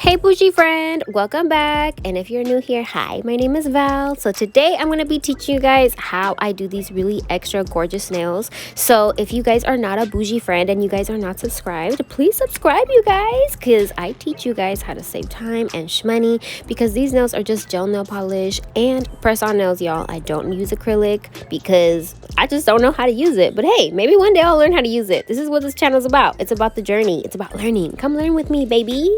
Hey bougie friend, welcome back. And if you're new here, hi, my name is Val. So today I'm going to be teaching you guys how I do these really extra gorgeous nails. So if you guys are not a bougie friend and you guys are not subscribed, please subscribe, you guys, because I teach you guys how to save time and money, because these nails are just gel nail polish and press on nails, y'all. I don't use acrylic because I just don't know how to use it. But hey, maybe one day I'll learn how to use it. This is what this channel is about. It's about the journey. It's about learning. Come learn with me, baby.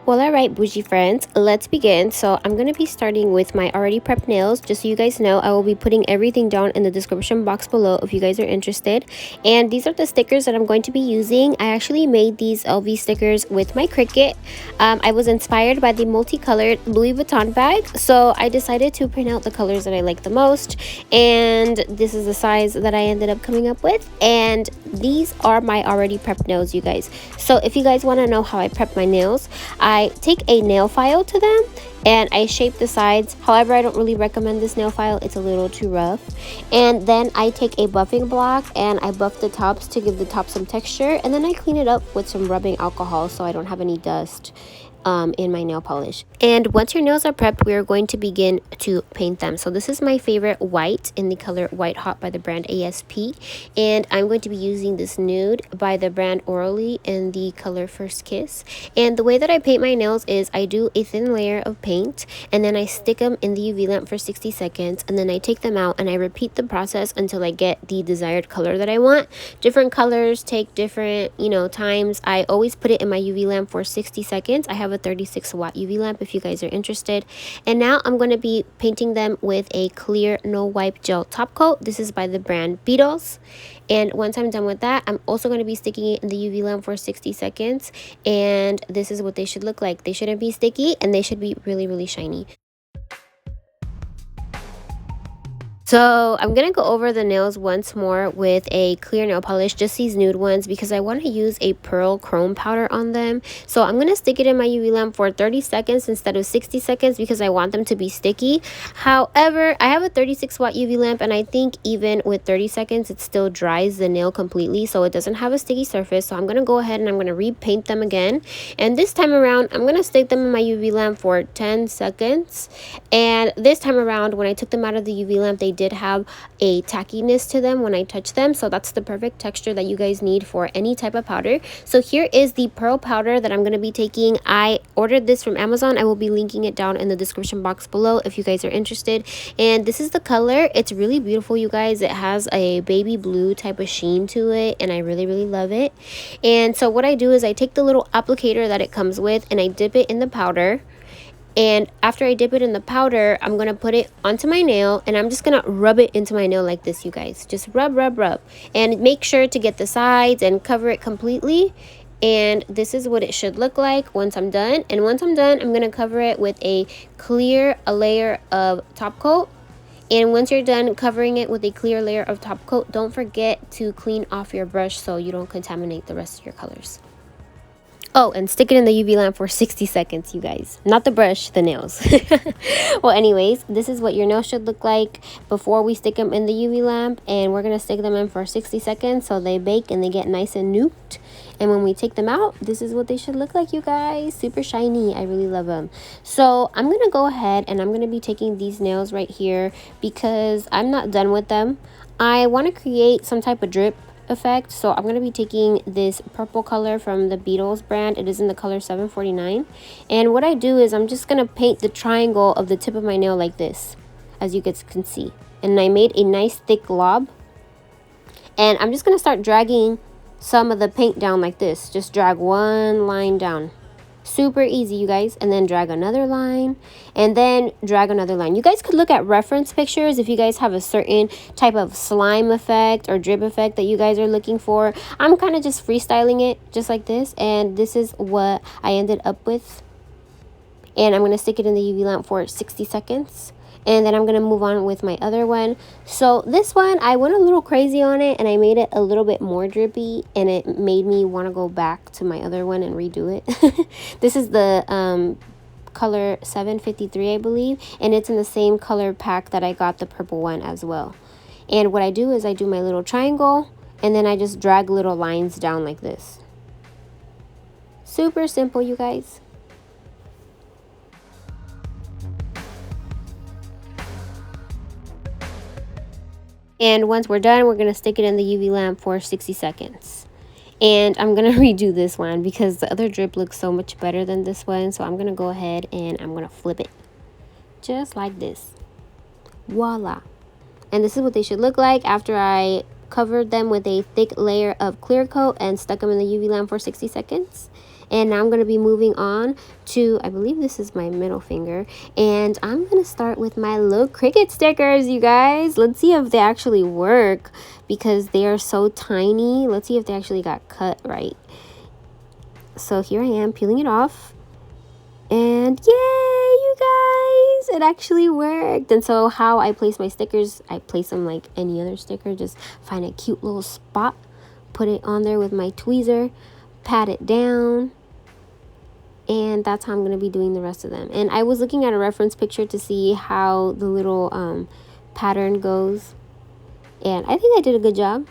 Well, alright bougie friends, let's begin. So I'm going to be starting with my already prepped nails. Just so you guys know, I will be putting everything down in the description box below if you guys are interested. And these are the stickers that I'm going to be using. I actually made these LV stickers with my Cricut. I was inspired by the multicolored Louis Vuitton bag, so I decided to print out the colors that I like the most. And this is the size that I ended up coming up with. And these are my already prepped nails, you guys. So if you guys want to know how I prep my nails, I take a nail file to them and I shape the sides. However, I don't really recommend this nail file. It's a little too rough. And then I take a buffing block and I buff the tops to give the top some texture. And then I clean it up with some rubbing alcohol so I don't have any dust in my nail polish. And once your nails are prepped, we are going to begin to paint them. So this is my favorite white in the color White Hot by the brand ASP, and I'm going to be using this nude by the brand Orally in the color First Kiss. And the way that I paint my nails is I do a thin layer of paint and then I stick them in the UV lamp for 60 seconds, and then I take them out and I repeat the process until I get the desired color that I want. Different colors take different times. I always put it in my UV lamp for 60 seconds. I have a 36 watt UV lamp if you guys are interested. And now I'm going to be painting them with a clear no wipe gel top coat. This is by the brand Beetles. And once I'm done with that, I'm also going to be sticking it in the UV lamp for 60 seconds. And this is what they should look like. They shouldn't be sticky and they should be really shiny. So I'm going to go over the nails once more with a clear nail polish, just these nude ones, because I want to use a pearl chrome powder on them. So I'm going to stick it in my UV lamp for 30 seconds instead of 60 seconds because I want them to be sticky. However, I have a 36 watt UV lamp and I think even with 30 seconds it still dries the nail completely, so it doesn't have a sticky surface. So I'm going to go ahead and I'm going to repaint them again, and this time around I'm going to stick them in my UV lamp for 10 seconds. And this time around, when I took them out of the UV lamp, they did have a tackiness to them when I touched them, so that's the perfect texture that you guys need for any type of powder. So here is the pearl powder that I'm going to be taking. I ordered this from Amazon. I will be linking it down in the description box below if you guys are interested. And this is the color. It's really beautiful, you guys. It has a baby blue type of sheen to it and I really love it. And so what I do is I take the little applicator that it comes with and I dip it in the powder. And after I dip it in the powder, I'm going to put it onto my nail and I'm just going to rub it into my nail like this, you guys. Just rub. And make sure to get the sides and cover it completely. And this is what it should look like once I'm done. And once I'm done, I'm going to cover it with a layer of top coat. And once you're done covering it with a clear layer of top coat, don't forget to clean off your brush so you don't contaminate the rest of your colors. Oh, and stick it in the UV lamp for 60 seconds, you guys. Not the brush, the nails. Well, anyways, this is what your nails should look like before we stick them in the UV lamp. And we're going to stick them in for 60 seconds so they bake and they get nice and nuked. And when we take them out, this is what they should look like, you guys. Super shiny. I really love them. So I'm going to go ahead and I'm going to be taking these nails right here because I'm not done with them. I want to create some type of drip effect, so I'm going to be taking this purple color from the Beetles brand. It is in the color 749, and what I do is I'm just going to paint the triangle of the tip of my nail like this, as you guys can see. And I made a nice thick glob, and I'm just going to start dragging some of the paint down like this. Just drag one line down. Super easy, you guys. And then drag another line and then drag another line. You guys could look at reference pictures if you guys have a certain type of slime effect or drip effect that you guys are looking for. I'm kind of just freestyling it just like this, and this is what I ended up with. And I'm going to stick it in the UV lamp for 60 seconds. And then I'm going to move on with my other one. So this one, I went a little crazy on it and I made it a little bit more drippy, and it made me want to go back to my other one and redo it. This is the color 753, I believe, and it's in the same color pack that I got the purple one as well. And what I do is I do my little triangle and then I just drag little lines down like this. Super simple, you guys. And once we're done, we're going to stick it in the UV lamp for 60 seconds. And I'm going to redo this one because the other drip looks so much better than this one. So I'm going to go ahead and I'm going to flip it just like this. Voila. And this is what they should look like after I covered them with a thick layer of clear coat and stuck them in the UV lamp for 60 seconds. And now I'm going to be moving on to, I believe this is my middle finger. And I'm going to start with my little Cricut stickers, you guys. Let's see if they actually work because they are so tiny. Let's see if they actually got cut right. So here I am peeling it off. And yay, you guys, it actually worked. And so how I place my stickers, I place them like any other sticker. Just find a cute little spot, put it on there with my tweezer, pat it down, and that's how I'm going to be doing the rest of them. And I was looking at a reference picture to see how the little pattern goes, and I think I did a good job.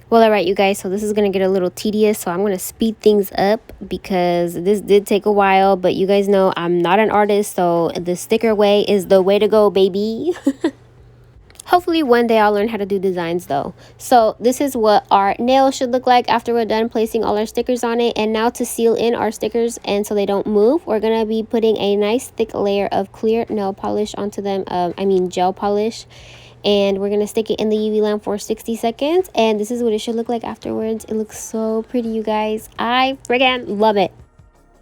Well, all right, you guys, so this is going to get a little tedious, so I'm going to speed things up because this did take a while, but you guys know I'm not an artist, so the sticker way is the way to go, baby. Hopefully one day I'll learn how to do designs though. So this is what our nails should look like after we're done placing all our stickers on it. And now to seal in our stickers and so they don't move, we're going to be putting a nice thick layer of clear nail polish onto them. Gel polish. And we're going to stick it in the UV lamp for 60 seconds. And this is what it should look like afterwards. It looks so pretty, you guys. I friggin' love it.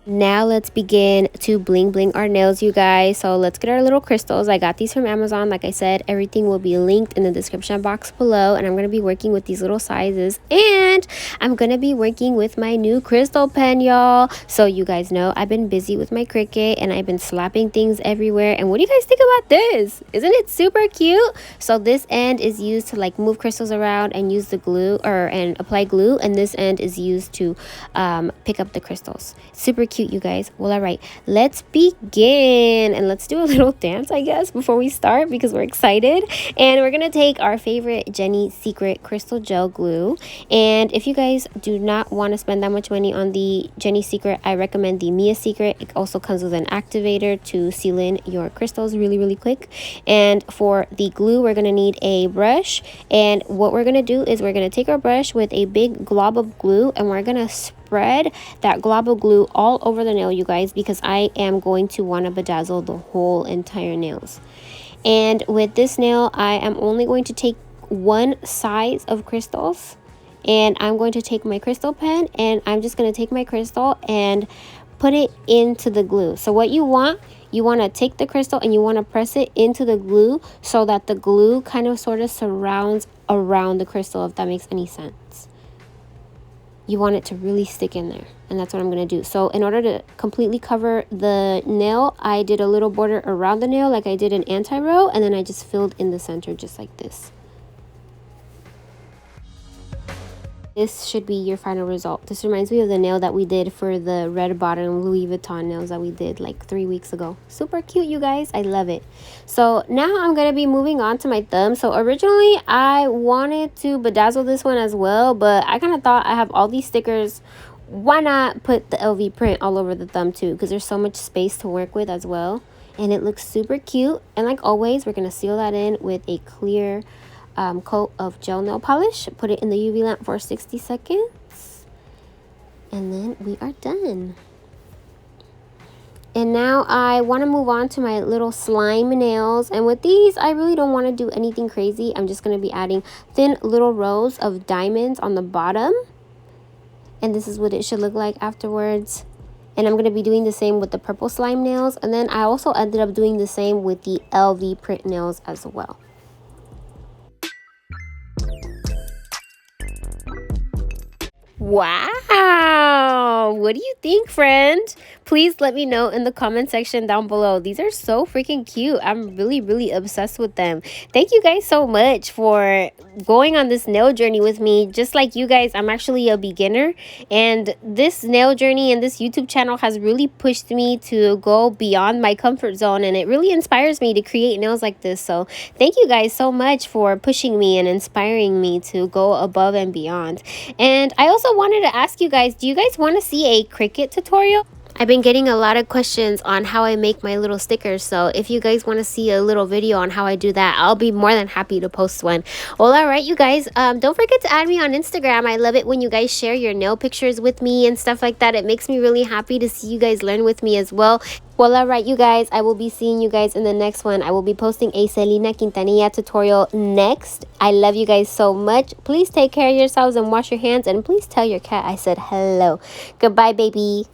Now let's begin to bling bling our nails, you guys. So let's get our little crystals. I got these from Amazon. Like I said, everything will be linked in the description box below. And I'm going to be working with these little sizes. And I'm going to be working with my new crystal pen, y'all. So you guys know I've been busy with my Cricut and I've been slapping things everywhere. And what do you guys think about this? Isn't it super cute? So this end is used to like move crystals around and use the glue and apply glue. And this end is used to pick up the crystals. Super cute, you guys. Well, all right, let's begin and let's do a little dance, I guess, before we start because we're excited. And we're gonna take our favorite Jenny Secret crystal gel glue, and if you guys do not want to spend that much money on the Jenny Secret, I recommend the Mia Secret. It also comes with an activator to seal in your crystals really quick. And for the glue, we're gonna need a brush, and what we're gonna do is we're gonna take our brush with a big glob of glue and we're gonna spread that glob of glue all over the nail, you guys, because I am going to want to bedazzle the whole entire nails. And with this nail, I am only going to take one size of crystals, and I'm going to take my crystal pen and I'm just going to take my crystal and put it into the glue. So what you want to take the crystal and you want to press it into the glue so that the glue kind of sort of surrounds around the crystal, if that makes any sense. You want it to really stick in there, and that's what I'm going to do. So in order to completely cover the nail, I did a little border around the nail like I did an anti-row, and then I just filled in the center just like this. This should be your final result. This reminds me of the nail that we did for the red bottom Louis Vuitton nails that we did like 3 weeks ago. Super cute, you guys. I love it. So now I'm going to be moving on to my thumb. So originally I wanted to bedazzle this one as well, but I kind of thought I have all these stickers. Why not put the LV print all over the thumb too? Because there's so much space to work with as well. And it looks super cute. And like always, we're going to seal that in with a clear coat of gel nail polish. Put it in the UV lamp for 60 seconds and then we are done. And now I want to move on to my little slime nails, and with these I really don't want to do anything crazy. I'm just going to be adding thin little rows of diamonds on the bottom, and this is what it should look like afterwards. And I'm going to be doing the same with the purple slime nails, and then I also ended up doing the same with the LV print nails as well. Wow, what do you think, friend? Please let me know in the comment section down below. These are so freaking cute. I'm really obsessed with them. Thank you guys so much for going on this nail journey with me. Just like you guys, I'm actually a beginner, and this nail journey and this YouTube channel has really pushed me to go beyond my comfort zone, and it really inspires me to create nails like this. So thank you guys so much for pushing me and inspiring me to go above and beyond. And I also wanted to ask you guys, do you guys want to see a Cricut tutorial? I've been getting a lot of questions on how I make my little stickers, so if you guys want to see a little video on how I do that, I'll be more than happy to post one. Well, alright you guys, don't forget to add me on Instagram. I love it when you guys share your nail pictures with me and stuff like that. It makes me really happy to see you guys learn with me as well. Well, alright you guys, I will be seeing you guys in the next one. I will be posting a Selena Quintanilla tutorial next. I love you guys so much. Please take care of yourselves and wash your hands, and please tell your cat I said hello. Goodbye, baby.